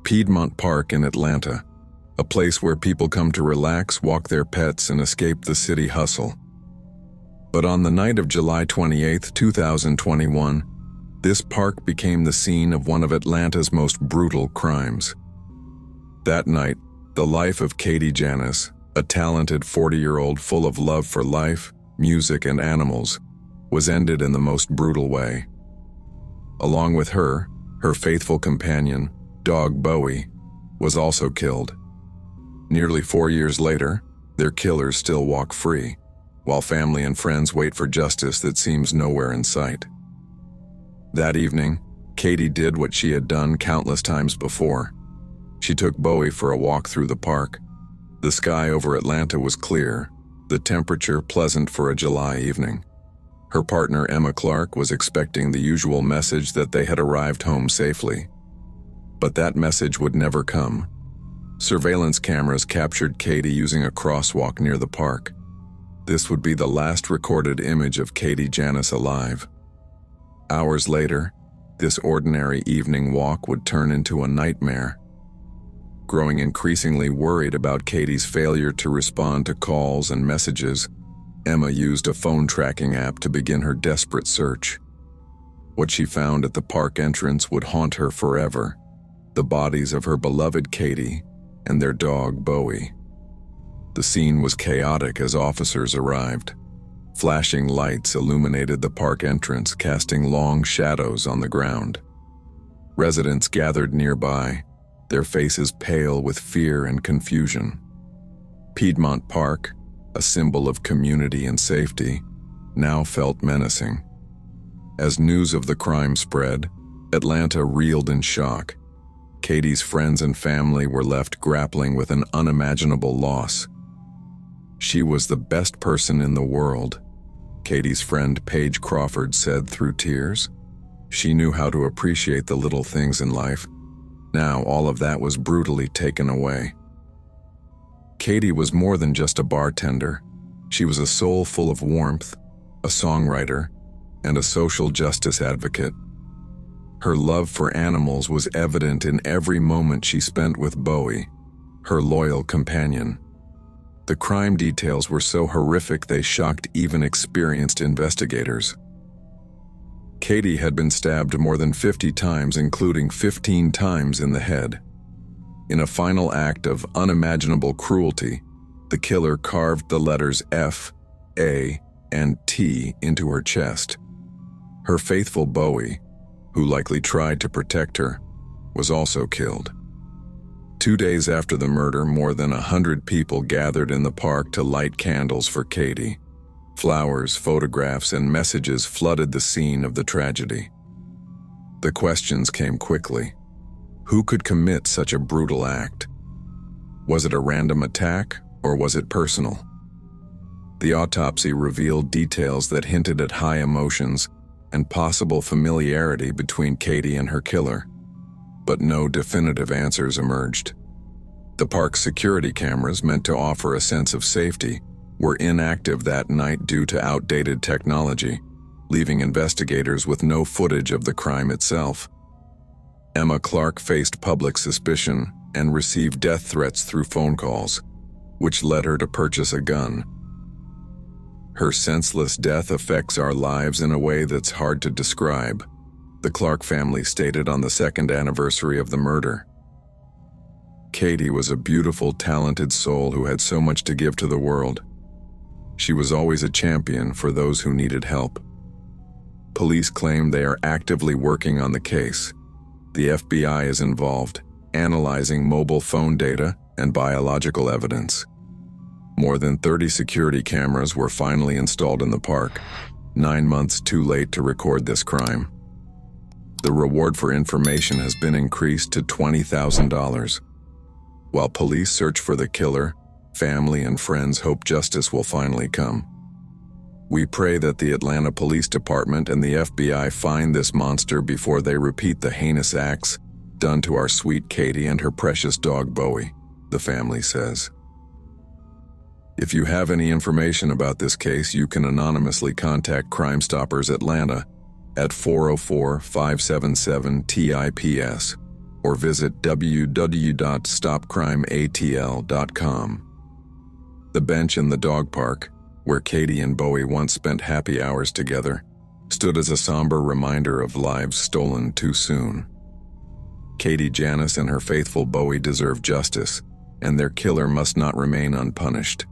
Piedmont Park in Atlanta, a place where people come to relax, walk their pets, and escape the city hustle. But on the night of July 28, 2021, this park became the scene of one of Atlanta's most brutal crimes. That night, the life of Katie Janice, a talented 40-year-old full of love for life, music, and animals, was ended in the most brutal way. Along with her faithful companion, dog Bowie, was also killed. Nearly 4 years later, their killers still walk free, while family and friends wait for justice that seems nowhere in sight. That evening, Katie did what she had done countless times before. She took Bowie for a walk through the park. The sky over Atlanta was clear, the temperature pleasant for a July evening. Her partner, Emma Clark, was expecting the usual message that they had arrived home safely. But that message would never come. Surveillance cameras captured Katie using a crosswalk near the park. This would be the last recorded image of Katie Janice alive. Hours later, this ordinary evening walk would turn into a nightmare. Growing increasingly worried about Katie's failure to respond to calls and messages, Emma used a phone tracking app to begin her desperate search. What she found at the park entrance would haunt her forever: the bodies of her beloved Katie and their dog Bowie. The scene was chaotic as officers arrived. Flashing lights illuminated the park entrance, casting long shadows on the ground. Residents gathered nearby, their faces pale with fear and confusion. Piedmont Park, a symbol of community and safety, now felt menacing. As news of the crime spread, Atlanta reeled in shock. Katie's friends and family were left grappling with an unimaginable loss. She was the best person in the world, Katie's friend Paige Crawford said through tears. She knew how to appreciate the little things in life. Now all of that was brutally taken away. Katie was more than just a bartender. She was a soul full of warmth, a songwriter, and a social justice advocate. Her love for animals was evident in every moment she spent with Bowie, her loyal companion. The crime details were so horrific they shocked even experienced investigators. Katie had been stabbed more than 50 times, including 15 times in the head. In a final act of unimaginable cruelty, the killer carved the letters F, A, and T into her chest. Her faithful Bowie, who likely tried to protect her, was also killed. 2 days after the murder, more than 100 people gathered in the park to light candles for Katie. Flowers, photographs, and messages flooded the scene of the tragedy. The questions came quickly. Who could commit such a brutal act? Was it a random attack, or was it personal? The autopsy revealed details that hinted at high emotions and possible familiarity between Katie and her killer, but no definitive answers emerged. The park's security cameras, meant to offer a sense of safety, were inactive that night due to outdated technology, leaving investigators with no footage of the crime itself. Emma Clark faced public suspicion and received death threats through phone calls, which led her to purchase a gun. Her senseless death affects our lives in a way that's hard to describe, the Clark family stated on the second anniversary of the murder. Katie was a beautiful, talented soul who had so much to give to the world. She was always a champion for those who needed help. Police claim they are actively working on the case. The FBI is involved, analyzing mobile phone data and biological evidence. More than 30 security cameras were finally installed in the park, 9 months too late to record this crime. The reward for information has been increased to $20,000. While police search for the killer, family and friends hope justice will finally come. We pray that the Atlanta Police Department and the FBI find this monster before they repeat the heinous acts done to our sweet Katie and her precious dog Bowie, the family says. If you have any information about this case, you can anonymously contact Crime Stoppers Atlanta at 404-577-TIPS or visit www.stopcrimeatl.com. The bench in the dog park, where Katie and Bowie once spent happy hours together, stood as a somber reminder of lives stolen too soon. Katie Janice and her faithful Bowie deserve justice, and their killer must not remain unpunished.